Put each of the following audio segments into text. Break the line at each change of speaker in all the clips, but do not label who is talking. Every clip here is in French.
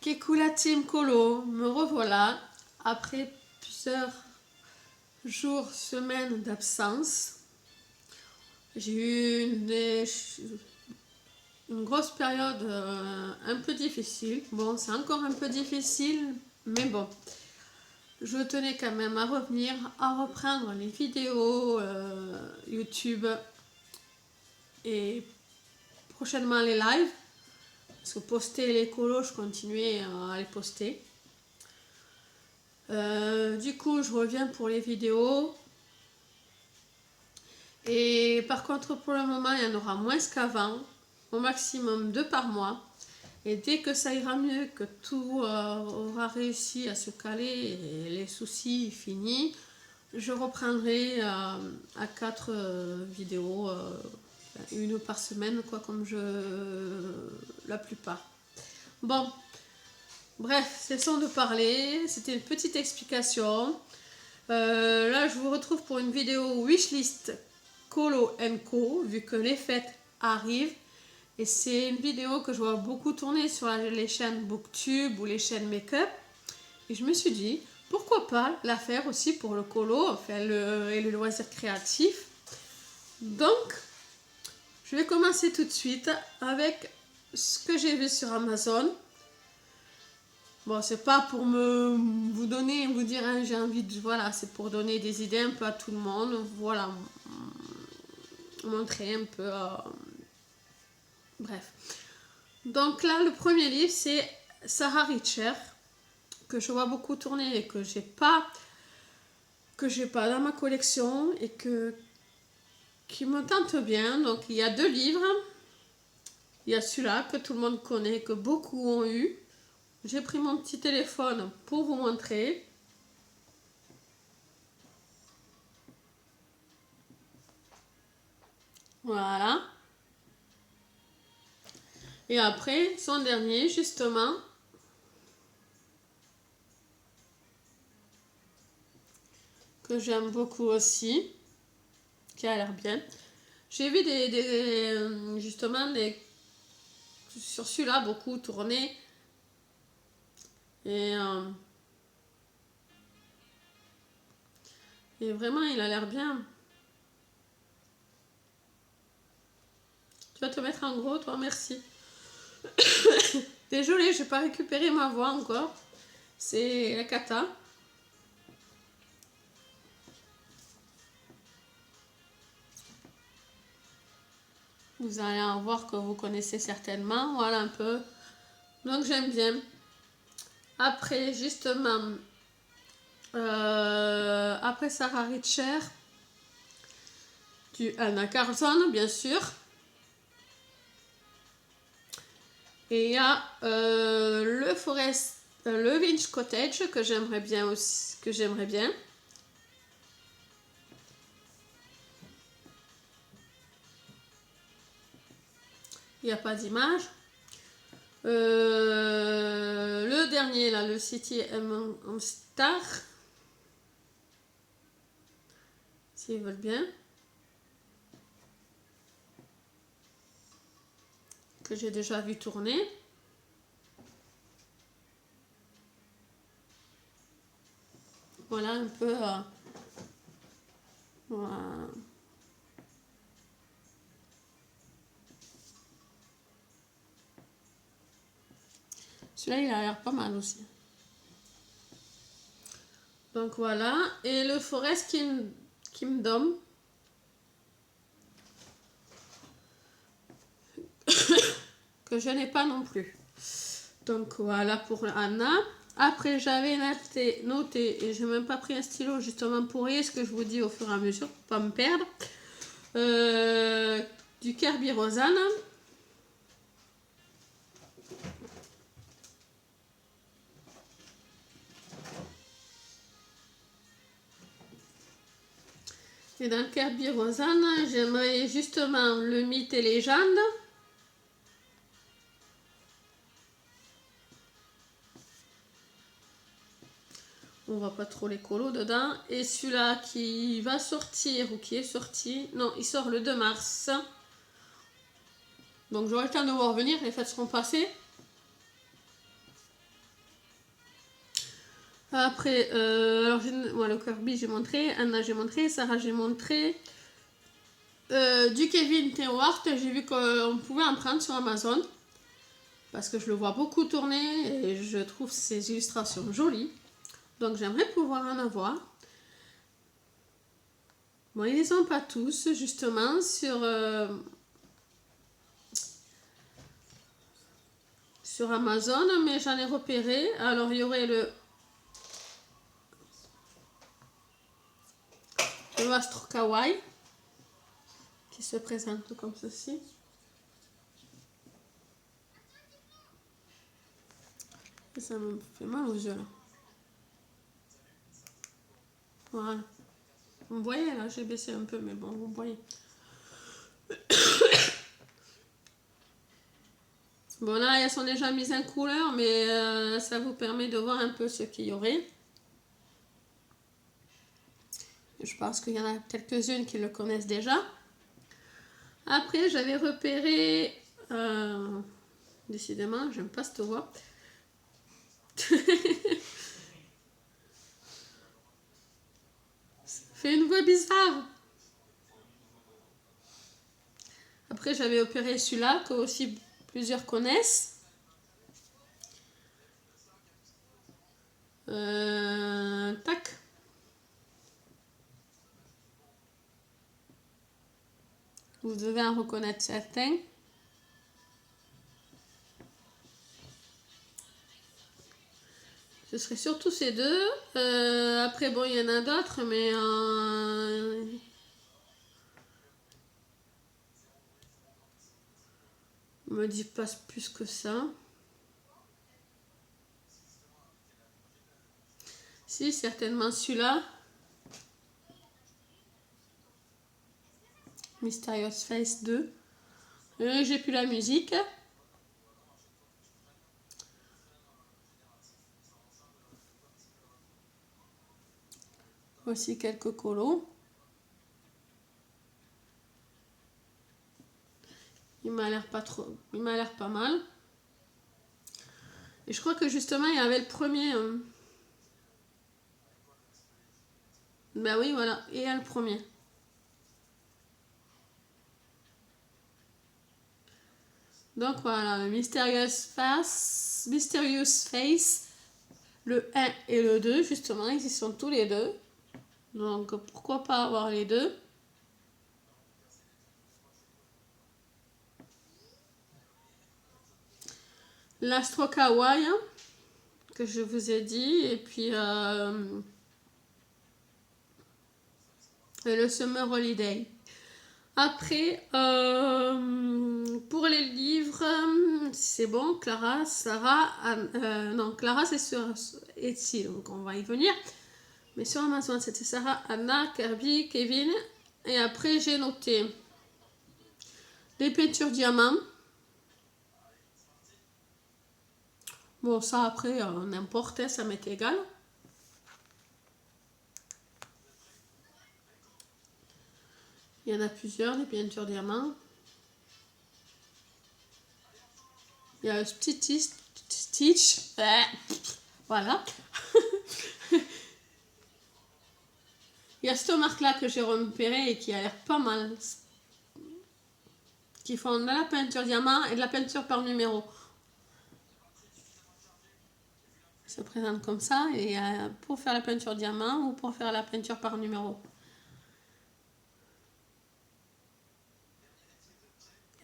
Coucou la team Colo, me revoilà après plusieurs jours, semaines d'absence. J'ai eu une grosse période un peu difficile. Bon, c'est encore un peu difficile, mais bon, je tenais quand même à revenir, à reprendre les vidéos YouTube et prochainement les lives. Parce que poster les colos, je continuais à les poster. Du coup, je reviens pour les vidéos. Et par contre, pour le moment, il y en aura moins qu'avant. Au maximum 2 par mois. Et dès que ça ira mieux, que tout aura réussi à se caler et les soucis finis, je reprendrai à 4 vidéos, une par semaine, quoi, comme la plupart. Bon, bref, cessons de parler. C'était une petite explication. Là, je vous retrouve pour une vidéo wishlist Colo & Co, vu que les fêtes arrivent. Et c'est une vidéo que je vois beaucoup tourner sur les chaînes Booktube ou les chaînes Make-up. Et je me suis dit, pourquoi pas la faire aussi pour le colo, enfin et le loisir créatif. Donc, je vais commencer tout de suite avec ce que j'ai vu sur Amazon. Bon, c'est pas pour vous dire hein, j'ai envie de... Voilà, c'est pour donner des idées un peu à tout le monde. Voilà, montrer un peu... bref. Donc là, le premier livre, c'est Sarah Richer, que je vois beaucoup tourner et que j'ai pas dans ma collection et qui me tente bien. Donc il y a 2 livres. Il y a celui-là que tout le monde connaît, que beaucoup ont eu. J'ai pris mon petit téléphone pour vous montrer. Voilà. Et après, son dernier, justement, que j'aime beaucoup aussi, qui a l'air bien. J'ai vu justement sur celui-là beaucoup tourner. Et vraiment, il a l'air bien. Tu vas te mettre en gros, toi, merci. Désolée, j'ai pas récupéré ma voix encore. C'est la cata. Vous allez en voir que vous connaissez certainement. Voilà un peu. Donc j'aime bien. Après, justement, après Sarah Richer, du Anna Carlson, bien sûr. Et il y a le Vinch Cottage que j'aimerais bien aussi, Il n'y a pas d'image. Le dernier là, le City M Star. S'ils veulent bien. Que j'ai déjà vu tourner. Voilà un peu. Voilà. Celui-là, il a l'air pas mal aussi. Donc voilà. Et le Forest Kingdom. Que je n'ai pas non plus. Donc voilà pour Anna. Après, j'avais noté, et je n'ai même pas pris un stylo justement pour lire ce que je vous dis au fur et à mesure, pour pas me perdre. Du Kerby Rosanne. Et dans Kerby Rosanne, j'aimerais justement le mythe et légende. On voit pas trop les colos dedans. Et celui-là qui va sortir, ou qui est sorti, non, il sort le 2 mars. Donc j'aurai le temps de voir venir, les fêtes seront passées. Après, alors moi, le Kirby j'ai montré, Anna j'ai montré, Sarah j'ai montré. Du Kevin Tewart, j'ai vu qu'on pouvait en prendre sur Amazon. Parce que je le vois beaucoup tourner et je trouve ses illustrations jolies. Donc j'aimerais pouvoir en avoir. Bon, ils les ont pas tous, justement, sur Amazon, mais j'en ai repéré. Alors il y aurait le Astro Kawaii qui se présente comme ceci. Et ça me fait mal aux yeux là. Voilà. Vous voyez là, j'ai baissé un peu, mais bon, vous voyez. Bon là, elles sont déjà mises en couleur, mais ça vous permet de voir un peu ce qu'il y aurait. Je pense qu'il y en a quelques-unes qui le connaissent déjà. Après, j'avais repéré... décidément, j'aime pas cette voix. Ça fait une voix bizarre. Après, j'avais opéré celui-là, que aussi plusieurs connaissent. Tac. Vous devez en reconnaître certains. Ce serait surtout ces deux. Après, bon, il y en a d'autres, mais... on me dit pas plus que ça. Si, certainement celui-là. Mysterious Face 2. J'ai plus la musique. Voici quelques colos. Il m'a l'air pas trop. Il m'a l'air pas mal. Et je crois que justement il y avait le premier. Ben oui, voilà. Et il y a le premier. Donc voilà, le Mysterious Face, le 1 et le 2, justement, ils y sont tous les deux. Donc pourquoi pas avoir les deux. L'Astro Kawaii, que je vous ai dit, et puis le Summer Holiday. Après, pour les livres, c'est bon, Clara, Sarah, non, Clara c'est sur Etsy, donc on va y venir. Mais sur Amazon, c'était Sarah, Anna, Kirby, Kevin. Et après, j'ai noté les peintures diamants. Bon, ça après, n'importe, ça m'est égal. Il y en a plusieurs, les peintures diamants. Il y a Stitch. Voilà. Il y a cette marque-là que j'ai repérée et qui a l'air pas mal. Qui font de la peinture diamant et de la peinture par numéro. Ça se présente comme ça. Et pour faire la peinture diamant ou pour faire la peinture par numéro.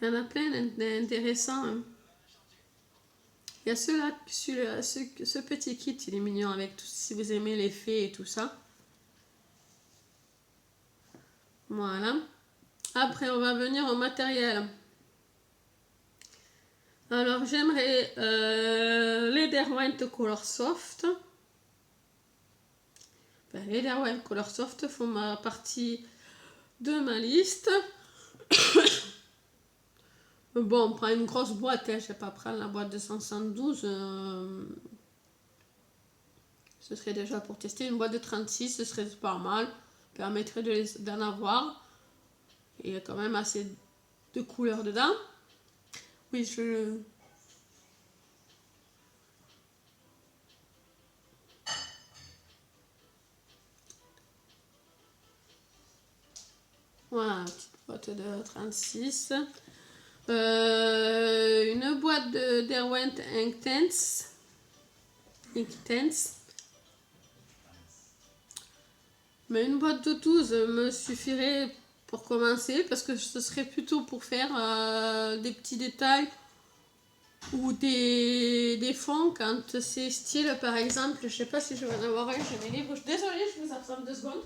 Il y en a plein d'intéressants. Hein. Il y a ce petit kit, il est mignon avec tout, si vous aimez les fées et tout ça. Voilà. Après, on va venir au matériel. Alors, j'aimerais Leatherweight Color Soft. Ben, Leatherweight Color Soft font ma partie de ma liste. Bon, on prend une grosse boîte, hein, je ne vais pas prendre la boîte de 172. Ce serait déjà pour tester. Une boîte de 36, ce serait pas mal. Permettrait d'en avoir. Et il y a quand même assez de couleurs dedans. Oui, Voilà, une petite boîte de 36. Une boîte de Derwent Inktense. Mais une boîte de 12 me suffirait pour commencer parce que ce serait plutôt pour faire des petits détails ou des fonds quand c'est style par exemple, je sais pas si je vais en avoir un, j'ai mes livres, désolée, je vous absente 2 secondes.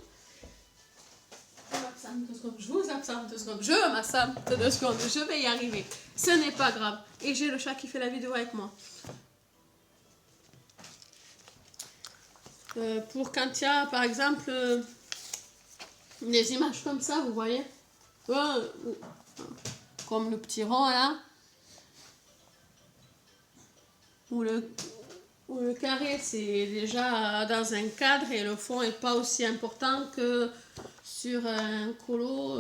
Je vous absente 2 secondes, je m'absente 2 secondes, je vais y arriver, ce n'est pas grave. Et j'ai le chat qui fait la vidéo avec moi. Pour quand il y a par exemple des images comme ça, vous voyez, comme le petit rond là, ou le carré c'est déjà dans un cadre et le fond n'est pas aussi important que sur un colo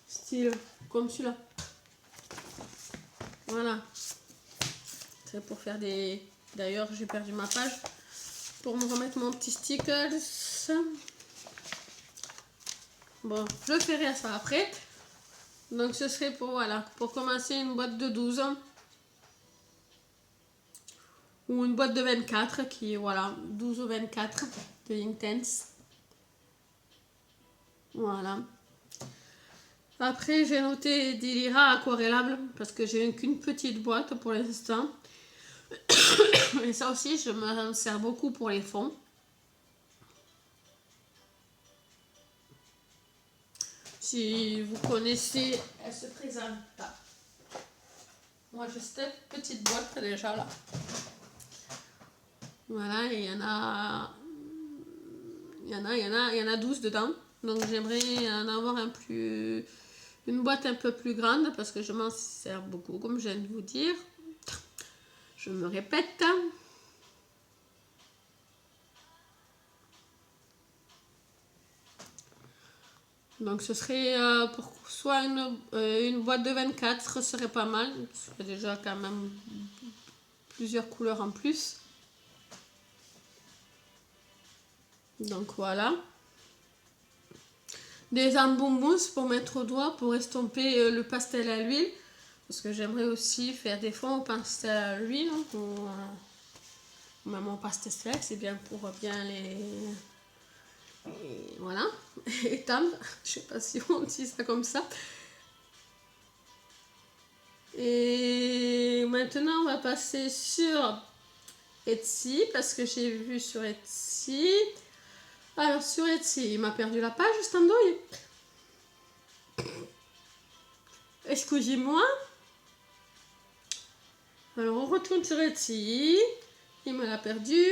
style comme celui-là. Voilà, c'est pour faire des... D'ailleurs j'ai perdu ma page pour me remettre mon petit stickers. Bon, je ferai ça après. Donc ce serait pour, voilà, pour commencer une boîte de 12 ou une boîte de 24 qui est, voilà, 12 ou 24 de Inktense. Voilà. Après j'ai noté des liras aquarellables parce que j'ai qu'une petite boîte pour l'instant. Et ça aussi je me sers beaucoup pour les fonds. Si vous connaissez, elle se présente pas. Moi j'ai cette petite boîte déjà là. Voilà, et il y en a 12 dedans. Donc j'aimerais en avoir une boîte un peu plus grande parce que je m'en sers beaucoup, comme je viens de vous dire. Je me répète. Donc ce serait pour soit une boîte de 24, ce serait pas mal. Il y a déjà quand même plusieurs couleurs en plus. Donc voilà. Des embouts pour mettre au doigt pour estomper le pastel à l'huile. Parce que j'aimerais aussi faire des fonds au pastel à l'huile. Ou même au pastel sec, c'est bien pour bien les... Et voilà, étendre. Je sais pas si on dit ça comme ça. Et maintenant, on va passer sur Etsy parce que j'ai vu sur Etsy. Alors, sur Etsy, il m'a perdu la page, juste en douille. Excusez-moi. Alors, on retourne sur Etsy. Il me l'a perdu.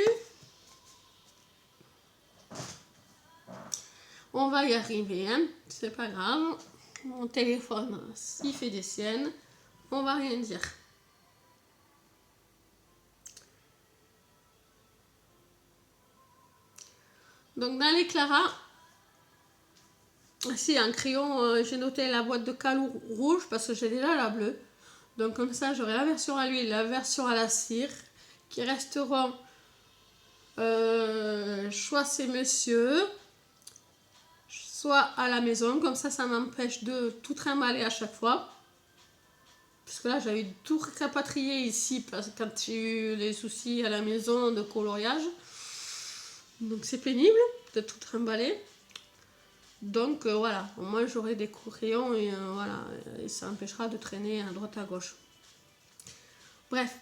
On va y arriver, hein. C'est pas grave. Mon téléphone, s'il fait des siennes, on va rien dire. Donc, dans l'éclairage, si en crayon, j'ai noté la boîte de Calou rouge parce que j'ai déjà la bleue. Donc, comme ça, j'aurai la version à l'huile, la version à la cire qui resteront soit c'est monsieur, soit à la maison. Comme ça m'empêche de tout trimballer à chaque fois. Parce que là, j'avais tout rapatrié ici parce que quand j'ai eu les soucis à la maison de coloriage. Donc, c'est pénible de tout trimballer. Donc, voilà, au moins j'aurai des crayons et voilà, et ça empêchera de traîner à droite à gauche. Bref.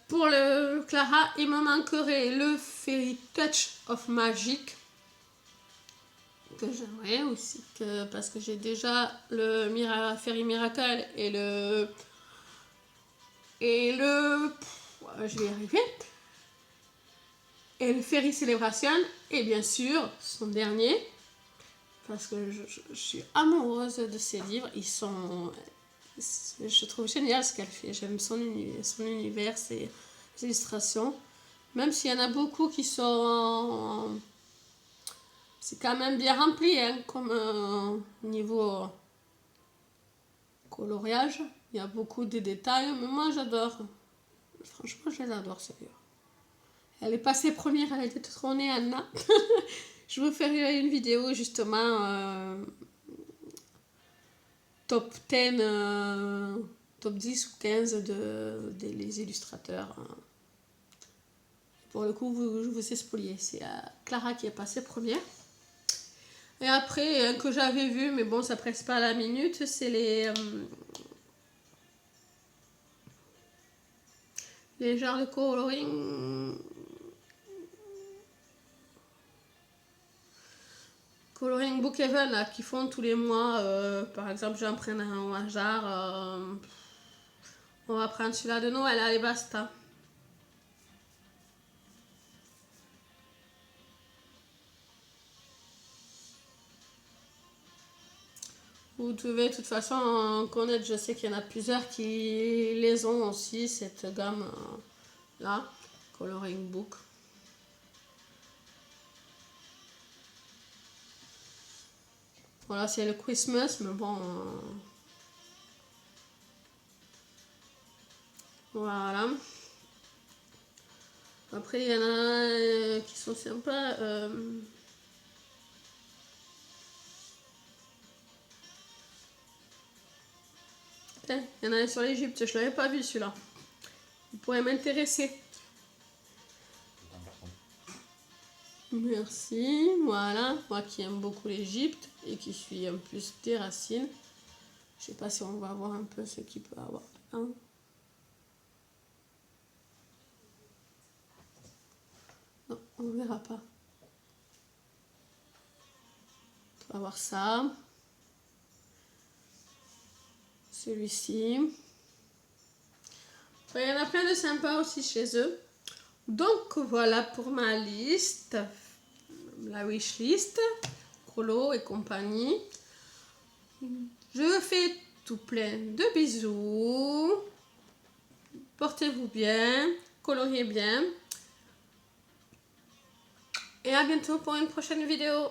Pour le Clara, il me manquerait le Fairy Touch of Magic que j'aimerais aussi parce que j'ai déjà le Fairy Miracle et le je vais y arriver, et le Fairy Celebration et bien sûr son dernier parce que je suis amoureuse de ces livres. Ils sont... Je trouve génial ce qu'elle fait. J'aime son univers, ses illustrations. Même s'il y en a beaucoup qui sont... C'est quand même bien rempli, hein, comme niveau coloriage. Il y a beaucoup de détails, mais moi j'adore. Franchement, je les adore, sérieux. Elle est passée première, elle a été détrônée, Anna. Je vous ferai une vidéo justement top 10, top 10 ou 15 des illustrateurs. Pour le coup, je vous ai spolié. C'est Clara qui est passée première. Et après, que j'avais vu, mais bon, ça presse pas à la minute, c'est les genres de coloring book event là, qui font tous les mois. Par exemple, j'en prends un au hasard. On va prendre celui-là de Noël, allez basta. Vous devez de toute façon connaître, je sais qu'il y en a plusieurs qui les ont aussi, cette gamme là, coloring book. Voilà, c'est le Christmas, mais bon. Voilà. Après, il y en a qui sont sympas. Il y en a un sur l'Égypte, je l'avais pas vu celui-là. Il pourrait m'intéresser. Merci, voilà. Moi qui aime beaucoup l'Égypte et qui suis en plus des racines. Je sais pas si on va voir un peu ce qu'il peut avoir dedans. Non, on verra pas. On va voir ça. Celui-ci. Il y en a plein de sympas aussi chez eux. Donc voilà pour ma liste, la wishlist, Colo et compagnie. Je fais tout plein de bisous. Portez-vous bien, coloriez bien. Et à bientôt pour une prochaine vidéo.